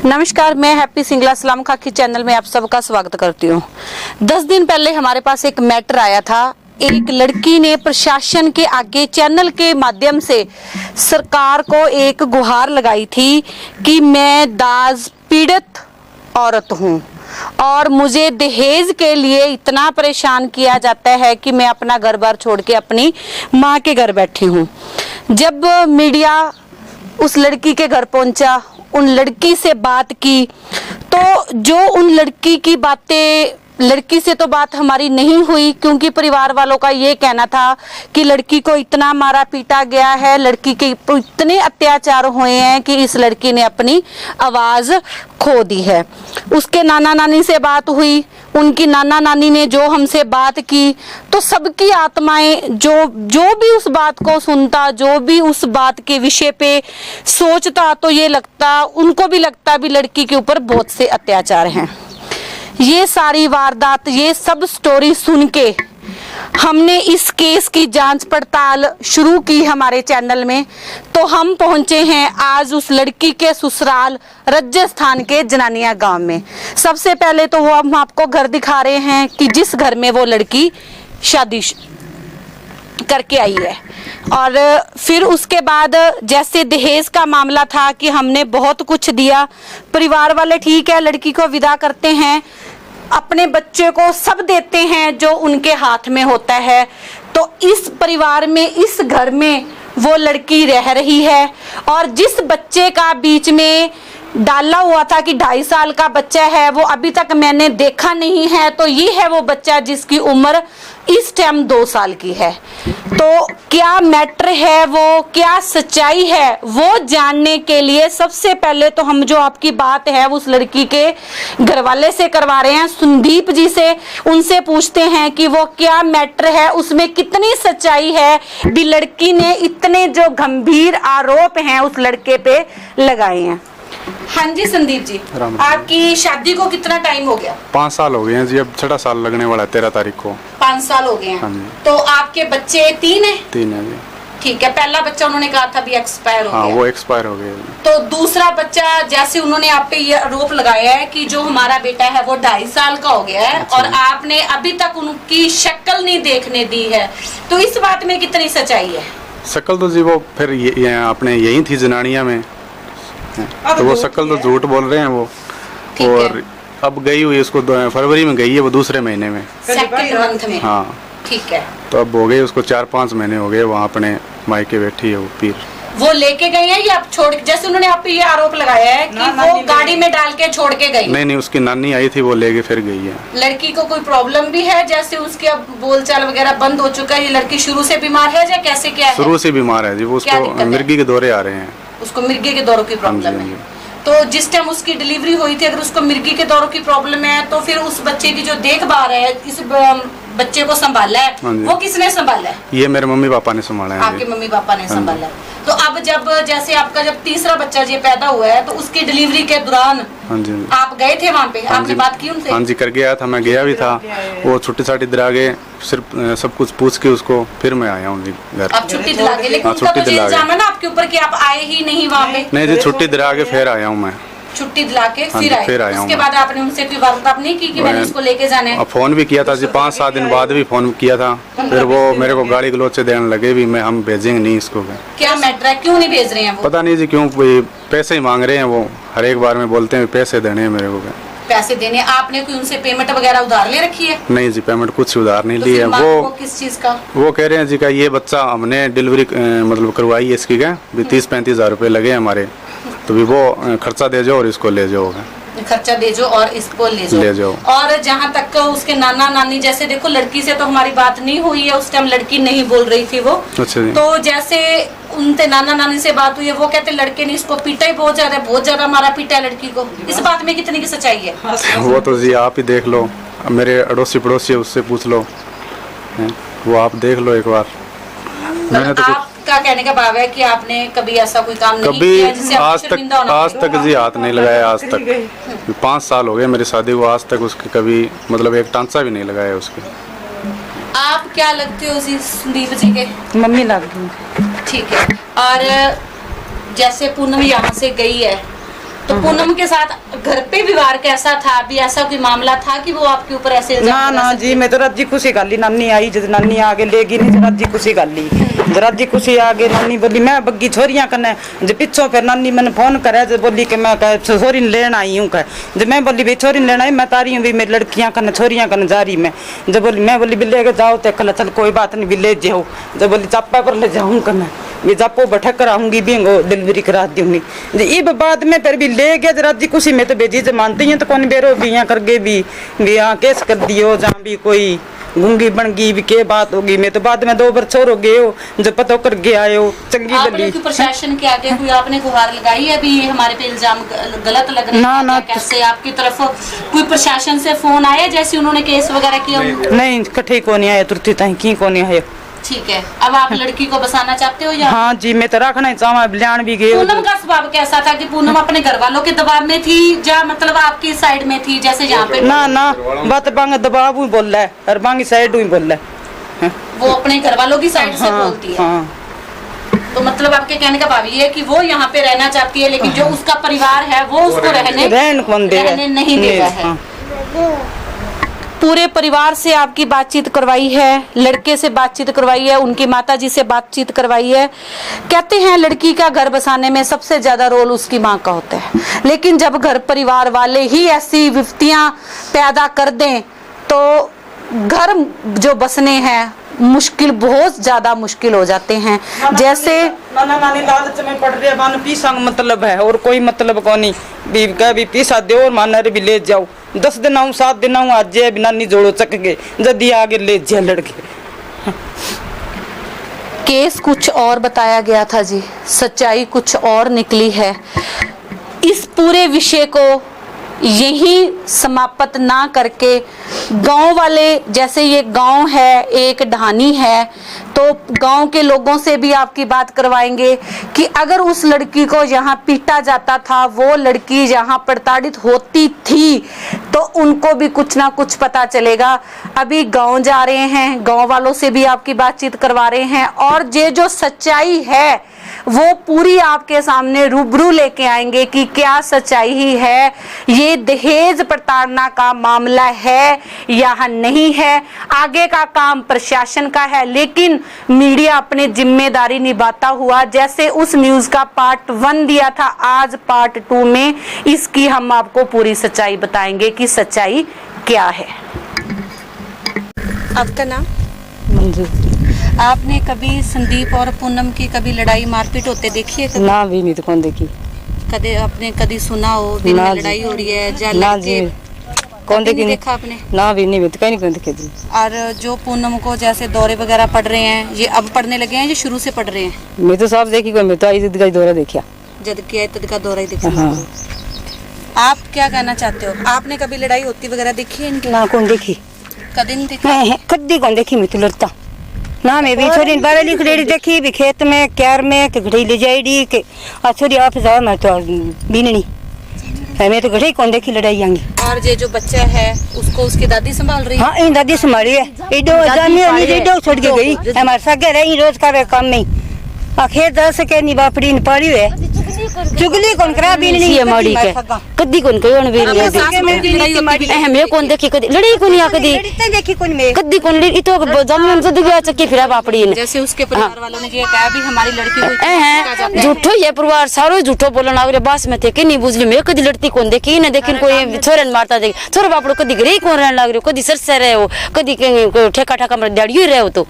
नमस्कार, मैं हैप्पी सिंगला सलाम खाकी चैनल में आप सबका स्वागत करती हूँ। 10 दिन पहले हमारे पास एक मैटर आया था। एक लड़की ने प्रशासन के आगे चैनल के माध्यम से सरकार को एक गुहार लगाई थी कि मैं दाज पीड़ित औरत हूँ और मुझे दहेज के लिए इतना परेशान किया जाता है कि मैं अपना घर बार छोड़ के अपनी माँ के घर बैठी हूँ। जब मीडिया उस लड़की के घर पहुंचा, उन लड़की से बात की, तो जो उन लड़की की बातें, लड़की से तो बात हमारी नहीं हुई क्योंकि परिवार वालों का ये कहना था कि लड़की को इतना मारा पीटा गया है, लड़की के इतने अत्याचार हुए हैं कि इस लड़की ने अपनी आवाज खो दी है। उसके नाना नानी से बात हुई, उनकी नाना नानी ने जो हमसे बात की, तो सबकी आत्माएं जो भी उस बात को सुनता, जो भी उस बात के विषय पे सोचता, तो ये लगता, उनको भी लगता भी लड़की के ऊपर बहुत से अत्याचार हैं। ये सारी वारदात, ये सब स्टोरी सुन के हमने इस केस की जांच पड़ताल शुरू की हमारे चैनल में। तो हम पहुंचे हैं आज उस लड़की के ससुराल राजस्थान के जनानिया गांव में। सबसे पहले तो वो हम आपको घर दिखा रहे हैं कि जिस घर में वो लड़की शादी करके आई है। और फिर उसके बाद जैसे दहेज का मामला था कि हमने बहुत कुछ दिया, परिवार वाले ठीक है लड़की को विदा करते हैं, अपने बच्चे को सब देते हैं जो उनके हाथ में होता है। तो इस परिवार में, इस घर में वो लड़की रह रही है और जिस बच्चे का बीच में डाला हुआ था कि 2.5 साल का बच्चा है, वो अभी तक मैंने देखा नहीं है। तो ये है वो बच्चा जिसकी उम्र इस टाइम 2 साल की है। तो क्या मैटर है, वो क्या सच्चाई है, वो जानने के लिए सबसे पहले तो हम जो आपकी बात है उस लड़की के घर वाले से करवा रहे हैं, संदीप जी से। उनसे पूछते हैं कि वो क्या मैटर है, उसमें कितनी सच्चाई है भी लड़की ने इतने जो गंभीर आरोप हैं उस लड़के पे लगाए हैं। हाँ जी संदीप जी, आपकी शादी को कितना टाइम हो गया? 5 साल हो गए हैं जी, अब 6 साल लगने वाला है 13 तारीख को। 5 साल हो गए हैं। हाँ जी। तो आपके बच्चे 3 हैं? 3 है जी। ठीक है, पहला बच्चा उन्होंने कहा था भी एक्सपायर हो गया। वो एक्सपायर हो गया। तो दूसरा बच्चा, जैसे उन्होंने आप पे ये आरोप लगाया है कि जो हमारा बेटा है वो 2.5 साल का हो गया है। अच्छा। और आपने अभी तक उनकी शक्ल नहीं देखने दी है, तो इस बात में कितनी सच्चाई है? शक्ल तो जी वो फिर ये अपने यही थी जनानिया में, तो वो शक्ल तो झूठ बोल रहे हैं वो। और अब गई हुई उसको फरवरी में गई है वो, दूसरे महीने में, सेकंड मंथ में। हाँ ठीक है। तो अब हो गए उसको 4-5 महीने हो गए वहाँ अपने मायके बैठी है वो पीर। वो लेके गई है या आप छोड़, जैसे उन्होंने आप पे ये आरोप लगाया है कि वो गाड़ी में डाल के छोड़ के गई? नहीं, उसकी नानी आई थी, वो लेके फिर गई है। लड़की को कोई प्रॉब्लम भी है, जैसे उसकी अब बोलचाल वगैरह बंद हो चुका है? ये लड़की शुरू से बीमार है या कैसे, क्या है? शुरू से बीमार है जी, वो उसको मिर्गी के दौरे आ रहे हैं। उसको मिर्गी के दौरों की प्रॉब्लम है। तो जिस टाइम उसकी डिलीवरी हुई थी, अगर उसको मिर्गी के दौरों की प्रॉब्लम है, तो फिर उस बच्चे की जो देखभाल है, इस बच्चे को संभाला है, वो किसने संभाला है? ये मेरे मम्मी पापा ने संभाला है। आपके मम्मी पापा ने संभाला है। तो अब जब जैसे आपका जब तीसरा बच्चा ये पैदा हुआ है, तो उसकी डिलीवरी के दौरान आप गए थे वहाँ पे? आपने बात की उनसे? हाँ जी, कर गया था, मैं गया भी था। वो छुट्टी साटी दिला के सिर्फ सब कुछ पूछ के उसको फिर मैं आया हूँ घर। आप छुट्टी दिला के? लेकिन उनका तो इल्जाम है ना आपके ऊपर कि आप आए ही नहीं वहाँ पे। नहीं जी, छुट्टी दिला के फिर आया हूँ मैं। छुट्टी दिला के फिर आया। उसके बाद आपने उनसे कोई वार्तालाप नहीं की कि मैंने इसको लेके जाना है? फोन भी किया था जी, 5-7 दिन बाद भी फोन किया था। फिर वो मेरे को गाली गलौज से देने लगे भी, मैं हम भेजेंगे नहीं इसको। क्या मैटर है, क्यों नहीं भेज रहे हैं वो? पता नहीं जी क्यों, पैसे ही मांग रहे हैं वो, हर एक बार में बोलते हैं पैसे देने हैं मेरे को। पैसे देने? आपने कोई उनसे पेमेंट वगैरह उधार ले रखी है? नहीं जी, पेमेंट कुछ उधार नहीं तो ली है। वो किस चीज का? वो कह रहे हैं जी का ये बच्चा हमने डिलीवरी मतलब करवाई है इसकी, क्या 30-35 हज़ार रुपये लगे हमारे, तो भी वो खर्चा दे जाओ और इसको ले जाओ। खर्चा दे जाओ और इसको ले जाओ। और जहाँ तक उसके नाना नानी, जैसे देखो लड़की से तो हमारी बात नहीं हुई है, उस टाइम लड़की नहीं बोल रही थी वो। अच्छा जी। तो जैसे उनसे नाना नानी से बात हुई है, वो कहते लड़के ने इसको पीटा ही बहुत ज्यादा मारा पीटा है लड़की को। इस बात में कितनी की सच्चाई है? वो तो जी आप ही देख लो, मेरे अड़ोसी पड़ोसी उससे पूछ लो, वो आप देख लो एक बार। मैंने तो आपका कहने का भाव है कि आपने कभी ऐसा कोई काम नहीं किया जिससे आज तक जी हाथ नहीं लगाया आज तक। 5 साल हो गए मेरी शादी को, आज तक उसके कभी मतलब एक टांचा भी नहीं लगाया उसके। आप क्या लगते हो संदीप जी के? मम्मी लगती। ठीक है। और जैसे पूनम यहाँ से गई है, तो पूनम के साथ घर पे व्यवहार कैसा था? अभी ऐसा कोई मामला था कि वो आपके ऊपर ऐसे ना ना जी, मैं तो राजी खुशी गाली नानी आई, जब नानी आगे लेगी नहीं राजी खुशी गाली, राजी खुशी आगे नानी बोली मैं बग्गी छोरियां कने, जब पिछों फिर नानी मैंने फोन करे जब बोली कि मैं छोरी लेने आई हूँ, जब मैं बोली भाई छोरी लेना आई, मैं तारी हूँ भी मेरी लड़कियां कने छोरियां कने जा रही मैं, जब बोली मैं बोली भी लेके जाओ तो कल चल कोई बात नहीं भी ले जाओ, जब बोली चापा पर ले जाऊँ कने भी जापो बैठा कराऊंगी भी डिलीवरी करा दूंगी, ये बाद में फिर भी ले गया राजी खुशी में तो बेजी जब मानती हैं तो कौन बेरो भी यहाँ कर गए भी यहाँ केस कर दियो जहाँ भी कोई गूंगी बन गई भी के बात होगी, मैं तो बाद में 2 बार छोड़ हो गए हो जब पता कर गए आए हो चंगी आपने गली। प्रशासन के आगे कोई आपने गुहार लगाई है? अभी हमारे पे इल्जाम गलत लग रहे हैं ना, कैसे आपकी तरफ कोई प्रशासन से फोन आया जैसे उन्होंने केस वगैरह किया? नहीं कठे को नहीं आया तुरती ताई की को नहीं आया। ठीक है, अब आप लड़की को बसाना चाहते हो या? हाँ जी, मैं तो रखना ही चाहूँ, बलियान भी गए। पूनम का स्वभाव कैसा था कि पूनम अपने घर वालों के दबाव में थी या मतलब आपकी साइड में थी जैसे यहाँ पे? ना बात बांग दबाव ही बोल रहा है और बांगी साइड ही बोल रहा है, वो अपने घर वालों की साइड से बोलती है। तो मतलब आपके कहने का भाव ये है कि वो यहाँ पे रहना चाहती है लेकिन जो उसका परिवार है वो उसको रहने नहीं देता है। पूरे परिवार से आपकी बातचीत करवाई है, लड़के से बातचीत करवाई है, उनकी माताजी से बातचीत करवाई है। कहते हैं लड़की का घर बसाने में सबसे ज्यादा रोल उसकी माँ का होता है, लेकिन जब घर परिवार वाले ही ऐसी विपत्तियां पैदा कर दें तो घर जो बसने हैं मुश्किल, बहुत ज्यादा मुश्किल हो जाते हैं। जैसे नानी लालच में पड़ रहे मान पीसा मतलब है और कोई मतलब को नहीं भी पीसा दो और मान भी ले जाओ, 10 दिन आऊँ 7 दिन आऊँ आज नानी जोड़ो चक गए जल्दी आगे ले जाए लड़के। केस कुछ और बताया गया था जी, सच्चाई कुछ और निकली है। इस पूरे विषय को यही समाप्त ना करके गांव वाले, जैसे ये गांव है एक ढानी है, तो गांव के लोगों से भी आपकी बात करवाएंगे कि अगर उस लड़की को यहाँ पीटा जाता था, वो लड़की यहाँ प्रताड़ित होती थी तो उनको भी कुछ ना कुछ पता चलेगा। अभी गांव जा रहे हैं, गांव वालों से भी आपकी बातचीत करवा रहे हैं और ये जो सच्चाई है वो पूरी आपके सामने रूबरू लेके आएंगे कि क्या सच्चाई ही है, ये दहेज प्रताड़ना का मामला है या नहीं है। आगे का काम प्रशासन का है, लेकिन मीडिया अपनी जिम्मेदारी निभाता हुआ, जैसे उस न्यूज का पार्ट 1 दिया था, आज पार्ट 2 में इसकी हम आपको पूरी सच्चाई बताएंगे कि सच्चाई क्या है। आपका नाम? मंजू। आपने कभी संदीप और पूनम की कभी लड़ाई मारपीट होते देखी है? ना भी नहीं तो कौन देखी, कदे आपने कभी सुना हो दिन में लड़ाई हो रही है? ना जी, कौन देखी? देखा आपने? ना भी नहीं, कहीं नहीं देखी जी। और जो पूनम को जैसे दौरे वगैरह पड़ रहे हैं, ये अब पड़ने लगे हैं, ये शुरू से पड़ रहे हैं? मैं तो सब देखी, मैं तो आई जिद का दौरा देखा, जद की आई तद का दौरा ही देखा। हाँ। आप क्या कहना चाहते हो? आपने कभी लड़ाई होती वगैरह देखी है इनकी? ना कौन देखी, कभी नहीं देखी? कद्दी कौन देखी, मैं तो लड़ता ना, मैं भी छोरी बारह लिख रेडी देखी भी खेत में क्यार में के घड़ी ले जाएगी के छोरी आप जाओ, मैं तो बीननी है, मैं तो घड़ी कौन देखी लड़ाई आंगी। और ये जो बच्चा है उसको उसकी दादी संभाल रही है? हाँ, इन दादी संभाली है, इडो छोड़ के गई हमारे सगे रही रोज का काम में खेत दस के नहीं बापड़ी पाड़ी है चुगली कौन करा बीननी है माड़ी के कद्दी कौन कयो न बीननी मैं कौन देखी कदी लड़ी कौन या कदी देखी कौन में कद्दी कौन लड़ी तो जमीन जद गया चक्की फिरा बापड़ी ने। जैसे उसके परिवार वालों ने ये कहा भी हमारी लड़की को झूठो ये परिवार सारो झूठो बोलन आवे बस में थे के नहीं बुझली मैं कदी लड़ती कौन देखी न देखिन कोई छोरन मारता देख छोरो बापड़ो कदी घरे कौन रहन लाग रहो कदी सरसे रहे हो कदी ठेका ठेका में दाड़ियो रहे हो तो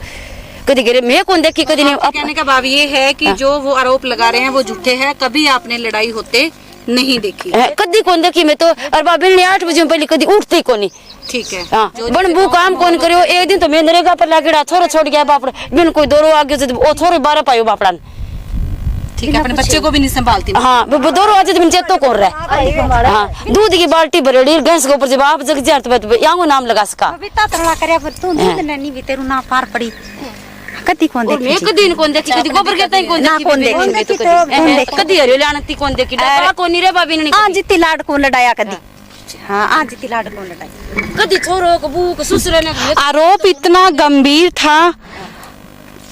कदी गिरे मैं कौन देखी कदी नहीं। कहने का भाव ये है कि जो वो आरोप लगा रहे हैं वो झूठे हैं, कभी आपने लड़ाई होते नहीं देखी? कदी कौन देखी मैं तो, और बाबिल ने 8 बजे पहले कदी उठती कोनी। ठीक है, हाँ बनबू काम कौन करियो। एक दिन तो मैं नरेगा पर लागेड़ा छोरो छोड़ गया बापड़ बिन कोई दोरो आगे से ओ छोरो 12 पायो बापड़न। ठीक है, अपने बच्चे को भी नहीं संभालती। हाँ दोरो आज दिन चेतो कौन रहा। हाँ दूध की बाल्टी भरेड़ी गैस के ऊपर जब आप जग जात यांगो नाम लगा सका बबीता तड़वा करया पर तू दूध ननी भी तेरू ना पार पड़ी कदी कौन देखी मैं कदी कौन देखी कदी गोबर के तई कौन देखी मैं तो कदी कदी हरियो लानती कौन देखी डा कोनी रे बाबी ने हां जिती लाड को लड़ाया कदी। हां आज जिती लाड को लड़ाई कदी छोरो को बू को ससुर ने। आरोप इतना गंभीर था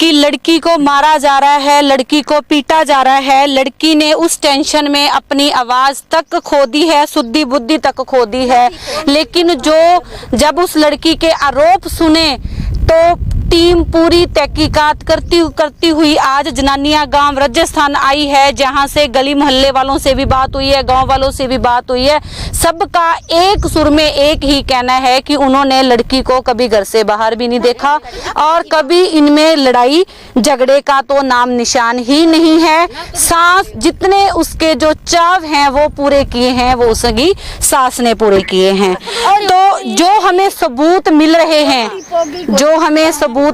कि लड़की को मारा जा रहा है, लड़की को पीटा जा रहा है। लड़की ने उस टेंशन में अपनी आवाज तक खो दी है, शुद्धि बुद्धि तक खो दी है। लेकिन जब उस लड़की के आरोप सुने तो टीम पूरी तहकीकात करती हुई आज जनानिया गांव राजस्थान आई है, जहां से गली मोहल्ले वालों से भी बात हुई है, गांव वालों से भी बात हुई है। सबका एक सुर में एक ही कहना है कि उन्होंने लड़की को कभी घर से बाहर भी नहीं देखा और कभी इनमें लड़ाई झगड़े का तो नाम निशान ही नहीं है। सास जितने उसके जो चाव हैं वो पूरे किए हैं, वो उसकी सास ने पूरे किए हैं। तो जो हमें सबूत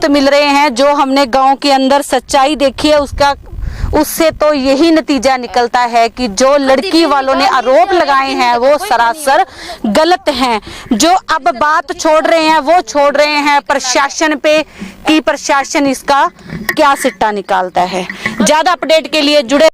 मिल रहे हैं, जो हमने गांव के अंदर सच्चाई देखी है, उससे तो यही नतीजा निकलता है कि जो लड़की वालों ने आरोप लगाए हैं वो सरासर गलत हैं। जो अब बात छोड़ रहे हैं वो छोड़ रहे हैं प्रशासन पे कि प्रशासन इसका क्या सिट्टा निकालता है। ज्यादा अपडेट के लिए जुड़े